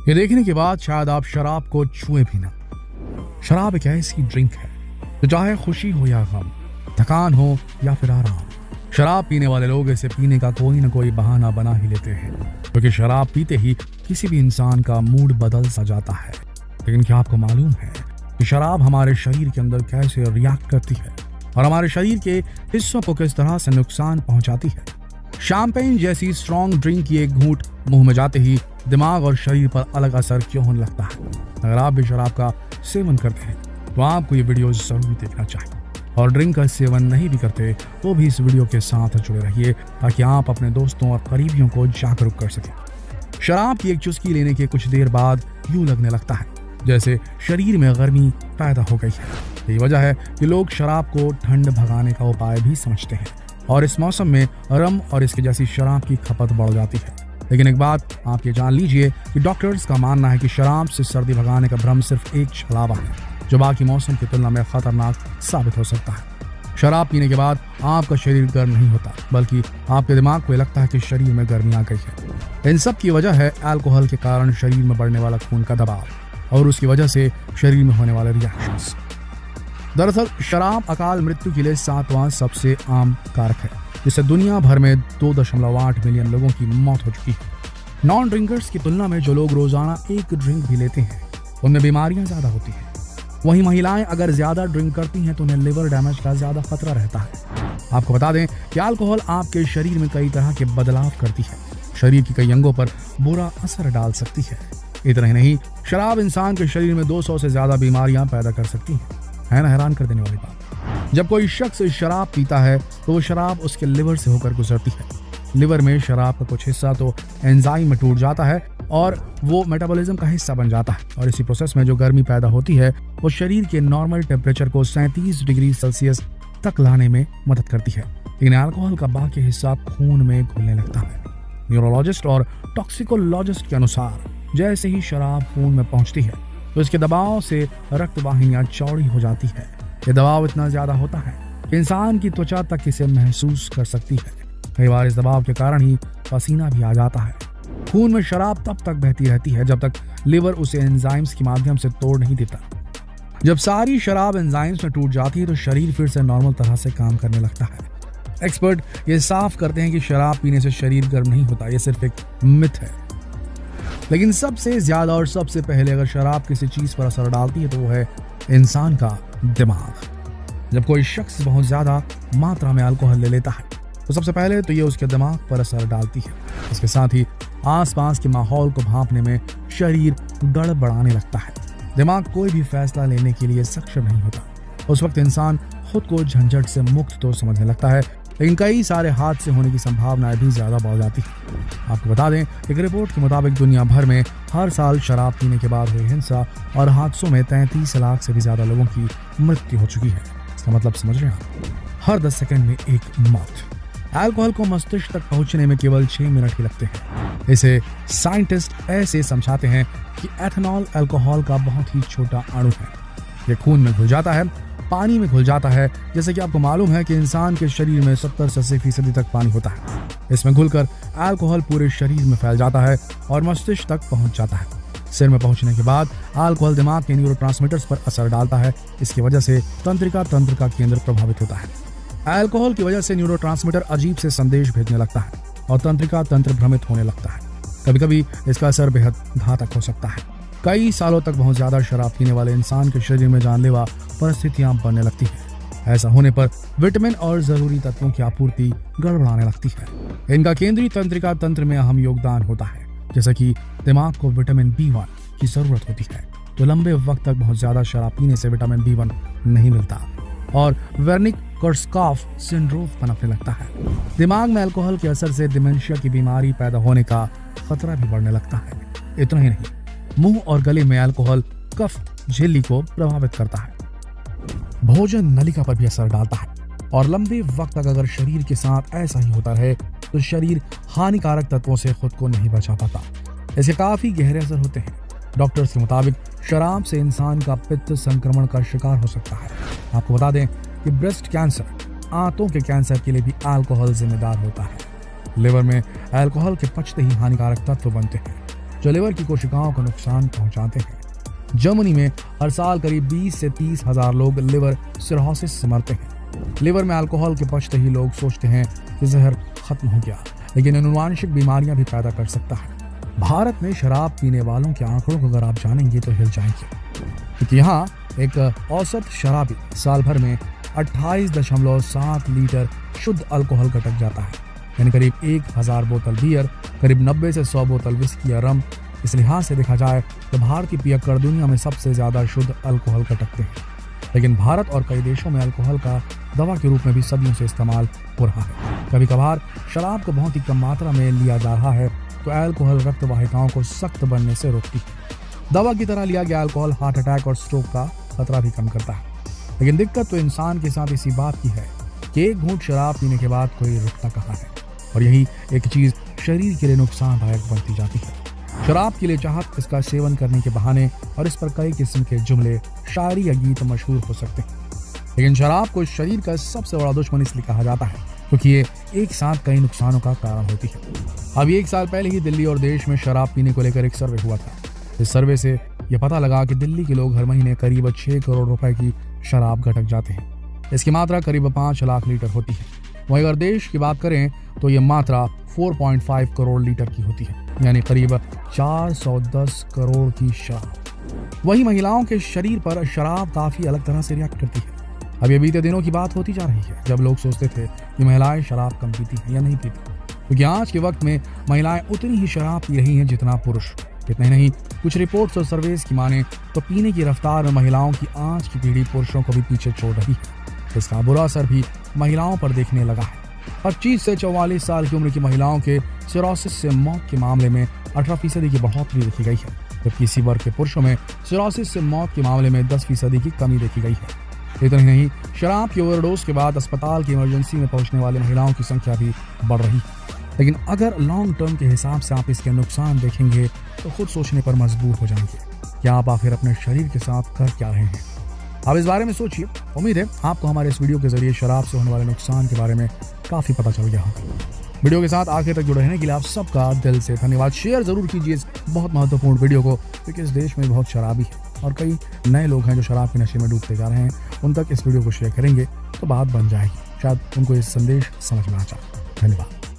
ये देखने के बाद शायद आप शराब को छुए भी ना। शराब एक ऐसी ड्रिंक है जो चाहे खुशी हो या गम, थकान हो या फिर आराम, शराब पीने वाले लोग इसे पीने का कोई ना कोई बहाना बना ही लेते हैं, क्योंकि शराब पीते ही किसी भी इंसान का मूड बदल सा जाता है। लेकिन क्या आपको मालूम है कि शराब हमारे शरीर के अंदर कैसे रिएक्ट करती है और हमारे शरीर के हिस्सों को किस तरह से नुकसान पहुंचाती है? शैंपेन जैसी स्ट्रॉन्ग ड्रिंक की एक घूंट मुंह में जाते ही दिमाग और शरीर पर अलग असर क्यों होने लगता है? अगर आप भी शराब का सेवन करते हैं तो आपको ये वीडियो जरूर देखना चाहिए, और ड्रिंक का सेवन नहीं भी करते तो भी इस वीडियो के साथ जुड़े रहिए ताकि आप अपने दोस्तों और करीबियों को जागरूक कर सकें। शराब की एक चुस्की लेने के कुछ देर बाद यूं लगने लगता है जैसे शरीर में गर्मी पैदा हो गई है। यही वजह है कि लोग शराब को ठंड भगाने का उपाय भी समझते हैं, और इस मौसम में रम और इसके जैसी शराब की खपत बढ़ जाती है। लेकिन एक बात आप ये जान लीजिए कि डॉक्टर्स का मानना है कि शराब से सर्दी भगाने का भ्रम सिर्फ एक छलावा है जो बाकी मौसम की तुलना में खतरनाक साबित हो सकता है। शराब पीने के बाद आपका शरीर गर्म नहीं होता, बल्कि आपके दिमाग को लगता है कि शरीर में गर्मी आ गई है। इन सब की वजह है अल्कोहल के कारण शरीर में बढ़ने वाला खून का दबाव और उसकी वजह से शरीर में होने वाले रिएक्शंस। दरअसल शराब अकाल मृत्यु के लिए 7वां सबसे आम कारक है, जिससे दुनिया भर में 2.8 मिलियन लोगों की मौत हो चुकी है। नॉन ड्रिंकर्स की तुलना में जो लोग रोजाना एक ड्रिंक भी लेते हैं उनमें बीमारियां ज्यादा होती हैं। वहीं महिलाएं अगर ज्यादा ड्रिंक करती हैं तो उन्हें लिवर डैमेज का ज्यादा खतरा रहता है। आपको बता दें कि अल्कोहल आपके शरीर में कई तरह के बदलाव करती है, शरीर की कई अंगों पर बुरा असर डाल सकती है। इतना ही नहीं, शराब इंसान के शरीर में 200 से ज्यादा बीमारियां पैदा कर सकती है ना? हैरान कर देने वाली बात। जब कोई शख्स शराब पीता है तो वो शराब उसके लिवर से होकर गुजरती है। लिवर में शराब का कुछ हिस्सा तो एंजाइम में टूट जाता है और वो मेटाबॉलिज्म का हिस्सा बन जाता है, और इसी प्रोसेस में जो गर्मी पैदा होती है वो शरीर के नॉर्मल टेम्परेचर को 37 डिग्री सेल्सियस तक लाने में मदद करती है। लेकिन अल्कोहल का बाकी हिस्सा खून में घुलने लगता है। न्यूरोलॉजिस्ट और टॉक्सिकोलॉजिस्ट के अनुसार जैसे ही शराब खून में पहुंचती है तो इसके दबाव से रक्त वाहिनियां चौड़ी हो जाती है। ये दबाव इतना ज्यादा होता है कि इंसान की त्वचा तक इसे महसूस कर सकती है। कई बार इस दबाव के कारण ही पसीना भी आ जाता है। खून में शराब तब तक बहती रहती है जब तक लिवर उसे एंजाइम्स के माध्यम से तोड़ नहीं देता। जब सारी शराब एंजाइम्स में टूट जाती है तो शरीर फिर से नॉर्मल तरह से काम करने लगता है। एक्सपर्ट ये साफ करते हैं कि शराब पीने से शरीर गर्म नहीं होता, ये सिर्फ एक मिथ है। लेकिन सबसे ज्यादा और सबसे पहले अगर शराब किसी चीज पर असर डालती है तो वो है इंसान का दिमाग। जब कोई शख्स बहुत ज्यादा मात्रा में अल्कोहल ले लेता है तो सबसे पहले तो ये उसके दिमाग पर असर डालती है। इसके साथ ही आसपास के माहौल को भांपने में शरीर गड़बड़ाने लगता है। दिमाग कोई भी फैसला लेने के लिए सक्षम नहीं होता। उस वक्त इंसान खुद को झंझट से मुक्त तो समझने लगता है, लेकिन कई सारे हादसे होने की संभावनाएं भी ज्यादा बढ़ जाती है। आपको बता दें, एक रिपोर्ट के मुताबिक दुनिया भर में हर साल शराब पीने के बाद हुई हिंसा और हादसों में 33 लाख से भी ज्यादा लोगों की मृत्यु हो चुकी है। इसका मतलब समझ रहे हैं आप? हर 10 सेकंड में एक मौत। अल्कोहल को मस्तिष्क तक पहुंचने में केवल 6 मिनट ही लगते हैं। इसे साइंटिस्ट ऐसे समझाते हैं कि एथेनॉल अल्कोहल का बहुत ही छोटा अणु है। ये खून में घुल जाता है, पानी में घुल जाता है। जैसे कि आपको मालूम है कि इंसान के शरीर में 70 से 80% तक पानी होता है। इसमें घुलकर अल्कोहल पूरे शरीर में फैल जाता है और मस्तिष्क तक पहुंच जाता है। सिर में पहुंचने के बाद अल्कोहल दिमाग के न्यूरोट्रांसमीटर्स पर असर डालता है। इसकी वजह से तंत्रिका तंत्र का केंद्र प्रभावित होता है। अल्कोहल की वजह से न्यूरोट्रांसमीटर अजीब से संदेश भेजने लगता है और तंत्रिका तंत्र भ्रमित होने लगता है। कभी कभी इसका असर बेहद घातक हो सकता है। कई सालों तक बहुत ज्यादा शराब पीने वाले इंसान के शरीर में जानलेवा परिस्थितियां बनने लगती हैं। ऐसा होने पर विटामिन और जरूरी तत्वों की आपूर्ति गड़बड़ाने लगती है। इनका केंद्रीय तंत्रिका तंत्र में अहम योगदान होता है। जैसे कि दिमाग को विटामिन B1 की जरूरत होती है, तो लंबे वक्त तक बहुत ज्यादा शराब पीने से विटामिन B1 नहीं मिलता और वेर्निक-कोर्सकॉफ सिंड्रोम पनपने लगता है। दिमाग में अल्कोहल के असर से डिमेंशिया की बीमारी पैदा होने का खतरा भी बढ़ने लगता है। इतना ही नहीं, मुंह और गले में अल्कोहल कफ झिल्ली को प्रभावित करता है। भोजन नलिका पर भी असर डालता है और लंबे वक्त तक अगर शरीर के साथ ऐसा ही होता रहे तो शरीर हानिकारक तत्वों से खुद को नहीं बचा पाता। इसके काफी गहरे असर होते हैं। डॉक्टर्स के मुताबिक शराब से इंसान का पित्त संक्रमण का शिकार हो सकता है। आपको बता दें कि ब्रेस्ट कैंसर, आंतों के कैंसर के लिए भी अल्कोहल जिम्मेदार होता है। लिवर में अल्कोहल के पचते ही हानिकारक तत्व बनते हैं जो लिवर की कोशिकाओं को नुकसान पहुंचाते हैं। जर्मनी में हर साल करीब 20 से 30 हजार लोग लिवर सिरोसिस से मरते हैं। लिवर में अल्कोहल के पचते ही लोग सोचते हैं कि जहर खत्म हो गया, लेकिन अनुवांशिक बीमारियां भी पैदा कर सकता है। भारत में शराब पीने वालों के आंकड़ों को अगर आप जानेंगे तो हिल जाएंगे, क्योंकि यहाँ एक औसत शराबी साल भर में 28.7 लीटर शुद्ध अल्कोहल गटक जाता है, यानी करीब 1000 बोतल बियर, करीब 90 से 100 बोतल विस्की या रम। इस लिहाज से देखा जाए तो भारतीय पियक्कड़ दुनिया में सबसे ज्यादा शुद्ध अल्कोहल गटकते हैं। लेकिन भारत और कई देशों में अल्कोहल का दवा के रूप में भी सदियों से इस्तेमाल हो रहा है। कभी कभार शराब को बहुत ही कम मात्रा में लिया जा रहा है तो अल्कोहल रक्त वाहिकाओं को सख्त बनने से रोकती है। दवा की तरह लिया गया अल्कोहल हार्ट अटैक और स्ट्रोक का खतरा भी कम करता है। लेकिन दिक्कत तो इंसान के साथ इसी बात की है कि एक घूंट शराब पीने के बाद कोई रुकता कहाँ है, और यही एक चीज शरीर के लिए नुकसानदायक बनती जाती है। शराब के लिए चाहत, इसका सेवन करने के बहाने और इस पर कई किस्म के जुमले, शायरी या गीत मशहूर हो सकते हैं। लेकिन शराब को शरीर का सबसे बड़ा दुश्मन इसलिए कहा जाता है क्योंकि ये एक साथ कई नुकसानों का कारण होती है। अभी 1 साल पहले ही दिल्ली और देश में शराब पीने को लेकर एक सर्वे हुआ था। इस सर्वे से यह पता लगा कि दिल्ली के लोग हर महीने करीब 6 करोड़ रुपए की शराब गटक जाते हैं। इसकी मात्रा करीब 5 लाख लीटर होती है। वहीं अगर देश की बात करें तो यह मात्रा 4.5 करोड़ लीटर की होती है, यानी करीब 410 करोड़ की शराब। वहीं महिलाओं के शरीर पर शराब काफी अलग तरह से रिएक्ट करती है। अब ये बीते दिनों की बात होती जा रही है जब लोग सोचते थे कि महिलाएं शराब कम पीती हैं या नहीं पीती, क्योंकि आज के वक्त में महिलाएं उतनी ही शराब पी रही हैं जितना पुरुष। इतना ही नहीं, कुछ रिपोर्ट्स और सर्वेस की माने तो पीने की रफ्तार में महिलाओं की आज की पीढ़ी पुरुषों को भी पीछे छोड़ रही है। इसका बुरा असर भी महिलाओं पर देखने लगा है। 25 से 44 साल की उम्र की महिलाओं के सिरोसिस से मौत के मामले में 18% की बढ़ोतरी देखी गई है, जबकि इसी वर्ग के पुरुषों में सिरोसिस से मौत के मामले में 10% की कमी देखी गई है। इतना ही नहीं, शराब की ओवरडोज के बाद अस्पताल की इमरजेंसी में पहुंचने वाली महिलाओं की संख्या भी बढ़ रही है। लेकिन अगर लॉन्ग टर्म के हिसाब से आप इसके नुकसान देखेंगे तो खुद सोचने पर मजबूर हो जाएंगे कि आप आखिर अपने शरीर के साथ कर क्या रहे हैं। आप इस बारे में सोचिए। उम्मीद है आपको हमारे इस वीडियो के जरिए शराब से होने वाले नुकसान के बारे में काफी पता चल गया होगा। वीडियो के साथ आखिर तक जुड़े रहने के लिए आप सबका दिल से धन्यवाद। शेयर जरूर कीजिए इस बहुत महत्वपूर्ण वीडियो को, क्योंकि इस देश में बहुत शराबी है और कई नए लोग हैं जो शराब के नशे में डूबते जा रहे हैं। उन तक इस वीडियो को शेयर करेंगे तो बात बन जाएगी, शायद उनको ये संदेश समझ में आ जाए। धन्यवाद।